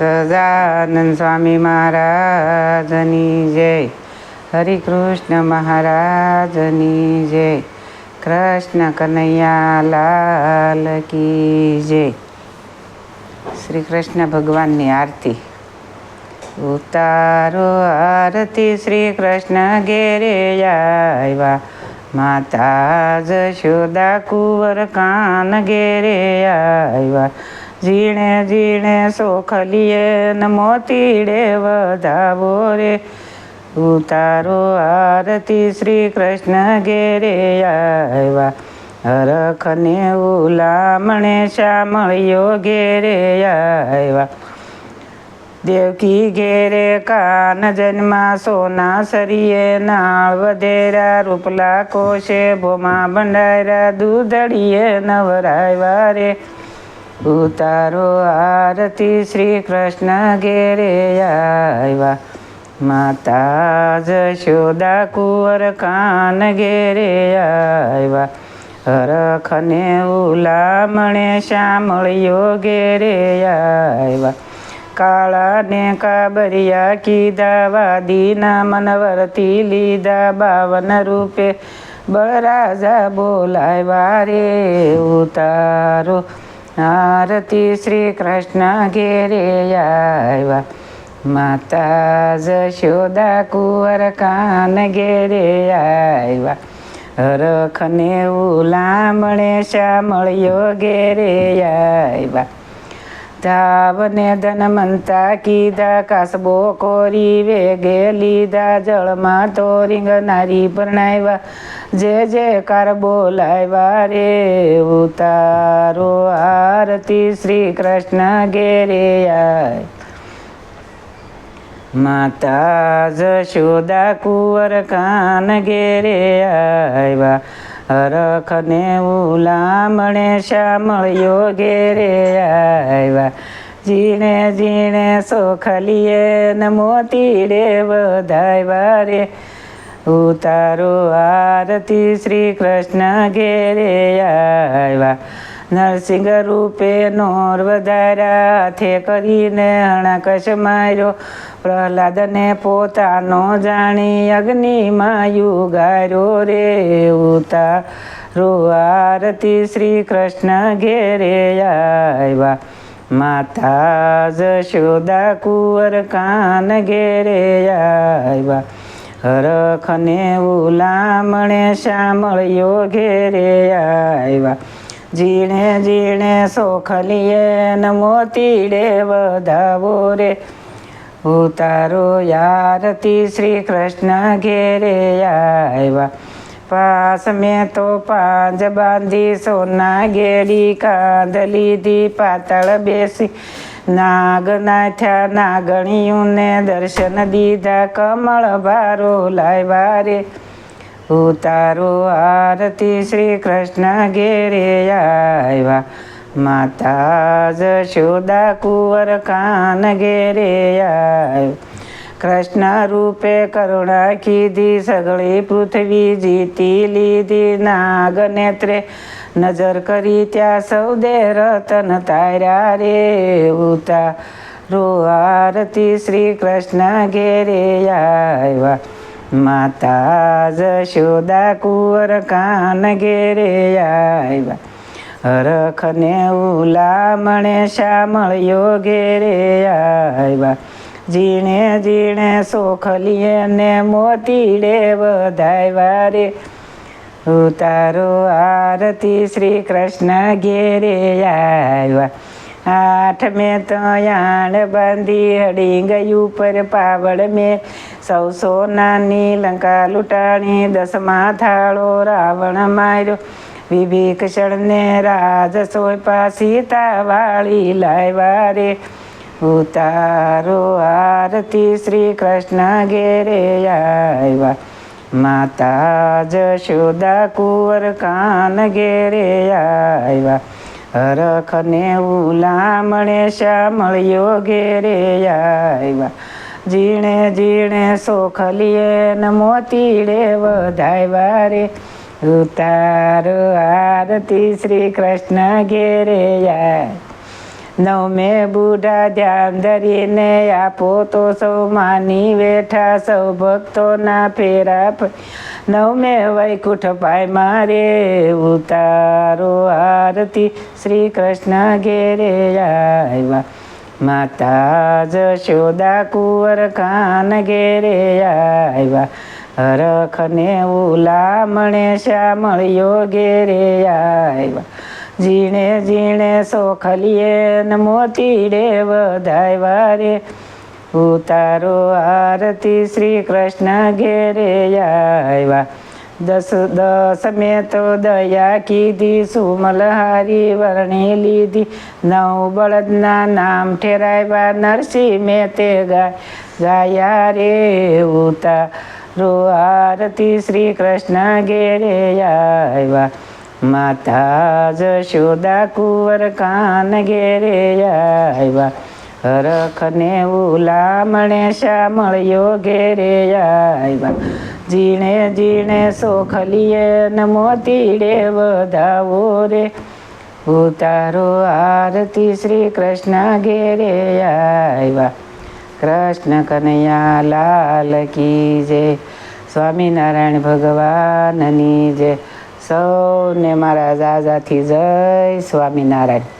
સહજાનંદ સ્વામી મહારાજની જય. હરિકૃષ્ણ મહારાજની જય. કૃષ્ણ કનૈયા લાલ કી જય. શ્રી કૃષ્ણ ભગવાનની આરતી. ઉતારો આરતી શ્રી કૃષ્ણ ઘેરે આવ્યા, માતા જશોદા કુંવર કાન ઘેરે આવ્યા. ઝીણે ઝીણે સોખલીએ ન મોતીડે વધાવો રે, ઉતારો આરતી શ્રી કૃષ્ણ ઘેરે આવ્યા. હરખને ઉલામણે શામળિયો ઘેરે આવ્યા. દેવકી ઘેરે કાન જન્મા સોના સરીએ નાળ વધેરા, રૂપલા કોશે ભોમા બંડાયરા, દૂધડીએ નવરાવ્યા રે. ઉતારો આરતી શ્રી કૃષ્ણ ઘેરે આવ્યા, માતા જશોદા કુંવર કાન ઘેરે આવ્યા. હરખને ઉલામણે શામળિયો ઘેરે આવ્યા. કાળાને કાબરિયા કીધા, વાદીના મનવરતી લીધા, 52 રૂપે બળરાજા બોલાવ્યા રે. ઉતારો આરતી શ્રી કૃષ્ણ ઘેરે આવ્યા, માતા જશોદા કુંવર કાન ઘેરે આવ્યા. હરખને ઉલામણે શામળિયો ઘેરે આવ્યા. ધાવને ધનમંતા કીધા, કાસબો કોરી વેગે લીધા, જળમાં તો રીંગનારી પરણાવ્યા, જે જયકાર બોલાવ્યા રે. ઉતારો આરતી શ્રી કૃષ્ણ ઘેરે આવ્યા, માતા જશોદા કુંવર કાન ઘેરે આવ્યા. હરખને ઉલામણે શામળિયો ઘેરે આવ્યા. ઝીણે ઝીણે સોખલીએ ન મોતીડે વધાવ્યા રે. ઉતારો આરતી શ્રી કૃષ્ણ ઘેરે આવ્યા. નરસિંહ રૂપે નોર વધાર્યા, હાથે કરીને હણાકશ માર્યો, પ્રહલાદને પોતાનો જાણી અગ્નિમાં યુગાર્યો રે. ઉતારો આરતી શ્રી કૃષ્ણ ઘેરે આવ્યા, માતા જશોદા કુંવર કાન ઘેરે આવ્યા. હરખને ઉલામણે શામળિયો ઘેરે આવ્યા. ઝીણે ઝીણે સોખલીએ ન મોતીડે વધાવો રે. ઉતારો આરતી શ્રી કૃષ્ણ ઘેરે આવ્યા. પાસ મેં તો પાંજ બાંધી, સોના ગેડી કાંધ લીધી, પાતળ બેસી નાગ નાથ્યા, નાગણીઓને દર્શન દીધા, કમળ ભારો લાવ્યા રે. ઉતારો આરતી શ્રી કૃષ્ણ ઘેરે આવ્યા, માતા જશોદા કુંવર કાન ઘેરે આવ્યા. કૃષ્ણ રૂપે કરુણા કીધી, સગળી પૃથ્વી જીતી લીધી, નાગ નેત્રે નજર કરી ત્યાં સૌદે રતન તાર્યા રે. ઉતારો આરતી શ્રી કૃષ્ણ ઘેરે આવ્યા, માતા જશોદા કુંવર કાન ઘેરે આવ્યા. હરખને ઉલામણે શામળિયો ઘેરે આવ્યા. ઝીણે ઝીણે સોખલીએ ને મોતીડે વધાવ્યા રે. ઉતારો આરતી શ્રી કૃષ્ણ ઘેરે આવ્યા. 8 મેં તો યાણ બાંધી, હડી ગઈ ઉપર પાવડ મેં, 100 સોનાની લંકા લૂંટાણી, 10મા થાળો રાવણ માર્યો, વિભીષણને રાજ સોંપ્યા, સીતા વાળી લાવ્યા રે. ઉતારો આરતી શ્રી કૃષ્ણ ઘેરે આવ્યા, માતા જશોદા કુંવર કાન ઘેરે આવ્યા. હરખને ઉલામણે શામળિયો ઘેરે આવ્યા. ઝીણે ઝીણે સોખલીએ ન મોતીડે વધાવ્યા રે. ઉતારો આરતી શ્રી કૃષ્ણ ઘેરે આવ્યા. નવમે બુઢા ધ્યાન ધરીને આપો તો સૌ માની બેઠા સૌ ભક્તોના ફેરા નવમે વૈકુંઠ પાય મારે ઉતારો આરતી શ્રી કૃષ્ણ ઘેરે આવ્યા માતા જશોદા કુંવર કાન ઘેરે આવ્યા હરખને ઉલામણે શ્યામળિયો ઘેરે આવ્યા ઝીણે ઝીણે સોખલીએ ન મોતીડે વધાવ્યા રે ઉતારો આરતી શ્રી કૃષ્ણ ઘેરે આવ્યા દસમે તો દયા કીધી સુમલહારી વર્ણી લીધી નવ બળદના નામ ઠેરાવ્યા નરસિંહ મેં તે ગાયા રે ઉતારો આરતી શ્રી કૃષ્ણ ઘેરે આવ્યા માતા જશોદા કુંવર કાન ઘેરે આવ્યા હરખને ઉલામણે શ્યામળિયો ઘેરે આવ્યા ઝીણે ઝીણે સોખલીએ ન મોતીડે વધાવો રે ઉતારો આરતી શ્રી કૃષ્ણ ઘેરે આવ્યા કૃષ્ણ કનૈયા લાલ કી જય સ્વામિનારાયણ ભગવાનની જય સૌને મારા જાજાથી જય સ્વામિનારાયણ